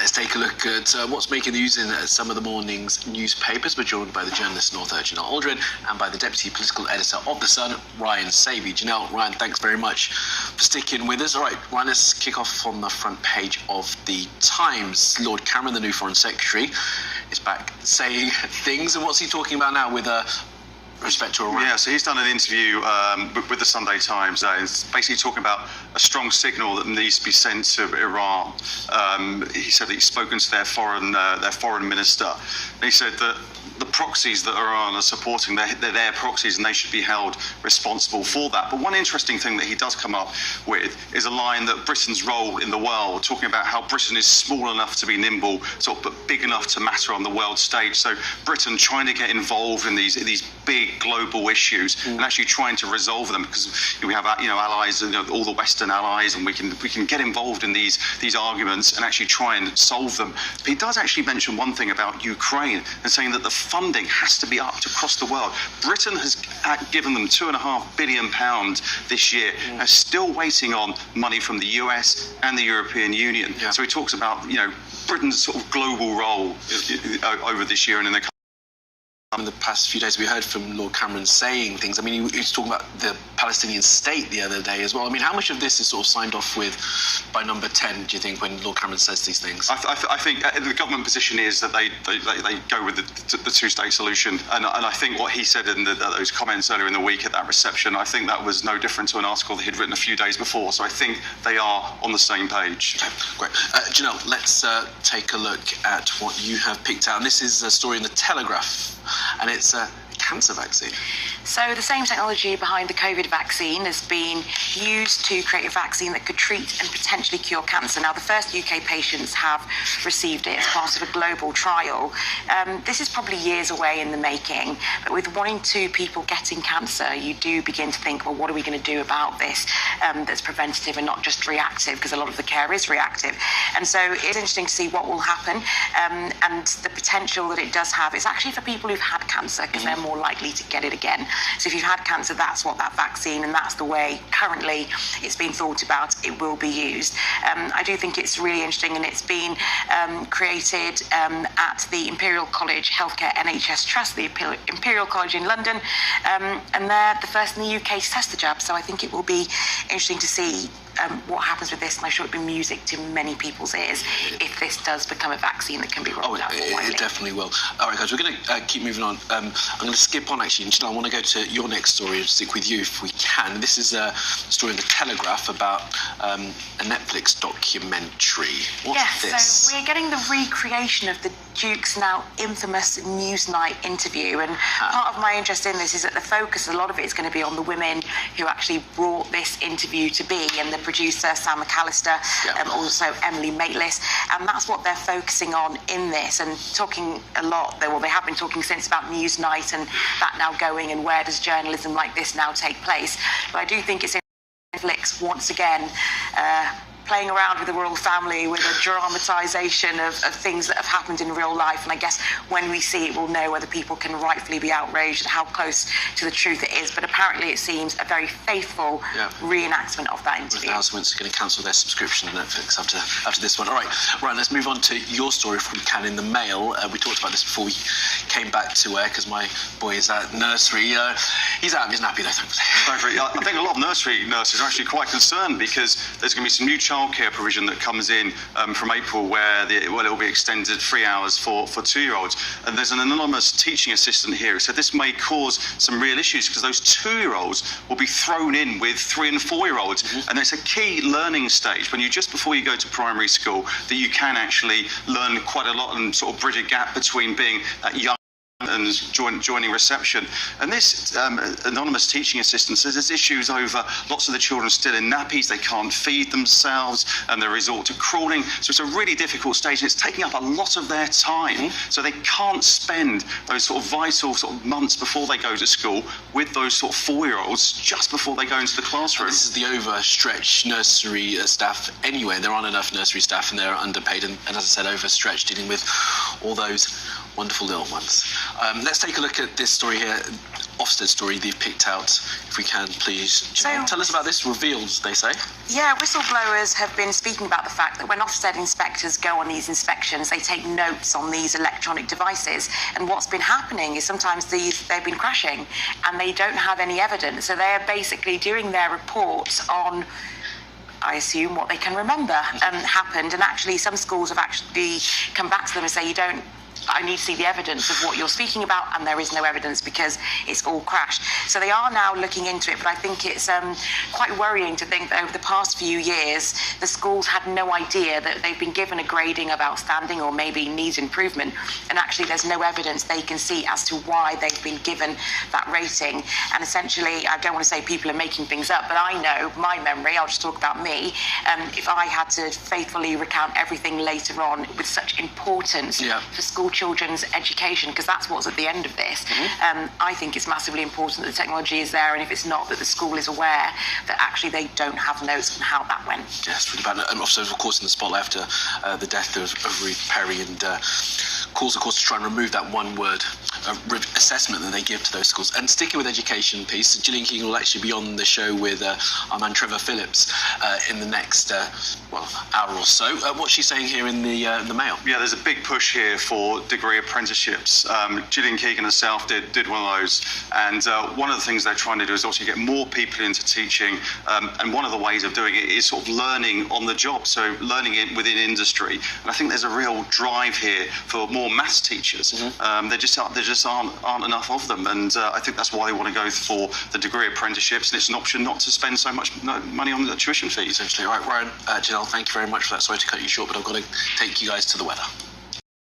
Let's take a look at what's making the news in some of the morning's newspapers. We're joined by the journalist and author Janelle Aldrin and by the deputy political editor of The Sun, Ryan Savey. Janelle, Ryan, thanks very much for sticking with us. All right, Ryan, let's kick off on the front page of The Times. Lord Cameron, the new Foreign Secretary, is back saying things. And what's he talking about now with respect to Iran? Yeah, so he's done an interview with the Sunday Times. It's basically talking about a strong signal that needs to be sent to Iran. He said that he's spoken to their foreign minister. And he said that the proxies that Iran are supporting, they're their proxies and they should be held responsible for that. But one interesting thing that he does come up with is a line that Britain's role in the world, talking about how Britain is small enough to be nimble, but big enough to matter on the world stage. So Britain trying to get involved in these big global issues and actually trying to resolve them, because we have allies, all the Western allies, and we can get involved in these arguments and actually try and solve them. But he does actually mention one thing about Ukraine and saying that the funding has to be upped across the world. Britain has given them £2.5 billion this year and still waiting on money from the US and the European Union. Yeah. So he talks about Britain's sort of global role over this year and in the in the past few days. We heard from Lord Cameron saying things. I mean, he was talking about the Palestinian state the other day as well. I mean, how much of this is sort of signed off with by number 10, do you think, when Lord Cameron says these things? I think the government position is that they go with the two-state solution. And I think what he said in those comments earlier in the week at that reception, I think that was no different to an article that he'd written a few days before. So I think they are on the same page. Okay, great. Janelle, let's take a look at what you have picked out. And this is a story in The Telegraph, and it's a cancer vaccine. So the same technology behind the COVID vaccine has been used to create a vaccine that could treat and potentially cure cancer. Now, the first UK patients have received it as part of a global trial. This is probably years away in the making, but with 1 in 2 people getting cancer, you do begin to think, well, what are we going to do about this that's preventative and not just reactive, because a lot of the care is reactive. And so it's interesting to see what will happen, and the potential that it does have is actually for people who've had cancer, because they're more likely to get it again. So if you've had cancer, that's what that vaccine, and that's the way currently it's been thought about it will be used. I do think it's really interesting, and it's been created at the Imperial College Healthcare NHS Trust, the Imperial College in London, and they're the first in the UK to test the jab. So I think it will be interesting to see what happens with this, and I'm sure it'll be music to many people's ears if this does become a vaccine that can be rolled out more widely. It definitely will. All right, guys, we're going to keep moving on. I'm going to skip on, actually, and Janelle, I want to go to your next story and stick with you if we can. This is a story in The Telegraph about a Netflix documentary. What's this? So we're getting the recreation of the Duke's now infamous Newsnight interview, and part of my interest in this is that the focus, a lot of it is going to be on the women who actually brought this interview to be, and the producer Sam McAllister, also Emily Maitlis, and that's what they're focusing on in this, and talking a lot. They have been talking since about Newsnight and that now going, and where does journalism like this now take place. But I do think it's Netflix once again playing around with the royal family, with a dramatisation of things that have happened in real life. And I guess when we see it, we'll know whether people can rightfully be outraged and how close to the truth it is. But apparently it seems a very faithful reenactment of that interview. The House of Windsor are going to cancel their subscription to Netflix after this one. All right, Ryan, let's move on to your story, if we can, in the Mail. We talked about this before we came back to air, because my boy is at nursery. He's out of his nappy, though, thankfully. I think a lot of nursery nurses are actually quite concerned, because there's going to be some new childcare provision that comes in from April, where it will be extended 3 hours for 2-year-olds. And there's an anonymous teaching assistant here who said this may cause some real issues, because those 2-year-olds will be thrown in with 3 and 4-year-olds. And it's a key learning stage when just before you go to primary school, that you can actually learn quite a lot and sort of bridge a gap between being that young and joining reception. And this anonymous teaching assistant says there's issues over lots of the children still in nappies, they can't feed themselves, and they resort to crawling. So it's a really difficult stage, and it's taking up a lot of their time. So they can't spend those sort of vital sort of months before they go to school with those sort of 4-year-olds just before they go into the classroom. And this is the overstretched nursery staff anyway. There aren't enough nursery staff, and they're underpaid, and as I said, overstretched, dealing with all those wonderful little ones. Let's take a look at this story here, Ofsted story they've picked out, if we can, please. Janelle, tell us about this, revealed, they say. Yeah, whistleblowers have been speaking about the fact that when Ofsted inspectors go on these inspections, they take notes on these electronic devices. And what's been happening is sometimes they've been crashing and they don't have any evidence. So they're basically doing their reports on, I assume, what they can remember happened. And actually, some schools have actually come back to them and say, I need to see the evidence of what you're speaking about, and there is no evidence because it's all crashed. So they are now looking into it, but I think it's quite worrying to think that over the past few years, the schools had no idea that they've been given a grading of outstanding or maybe needs improvement, and actually there's no evidence they can see as to why they've been given that rating. And essentially, I don't want to say people are making things up, but I know my memory, I'll just talk about me, if I had to faithfully recount everything later on with such importance for school children's education, because that's what's at the end of this. I think it's massively important that the technology is there, and if it's not, that the school is aware that actually they don't have notes on how that went. Yes, really bad. And also, of course, in the spotlight after the death of Ruth Perry, and calls, of course, to try and remove that one-word assessment that they give to those schools. And sticking with education piece, Gillian Keegan will actually be on the show with our man Trevor Phillips in the next hour or so. What's she saying here in the Mail? Yeah, there's a big push here for degree apprenticeships. Gillian Keegan herself did one of those, and one of the things they're trying to do is also get more people into teaching, and one of the ways of doing it is sort of learning on the job, so learning it within industry. And I think there's a real drive here for more maths teachers. There just aren't enough of them, and I think that's why they want to go for the degree apprenticeships, and it's an option not to spend so much money on the tuition fees. Essentially. All right, Ryan, Janelle, thank you very much for that. Sorry to cut you short, but I've got to take you guys to the weather.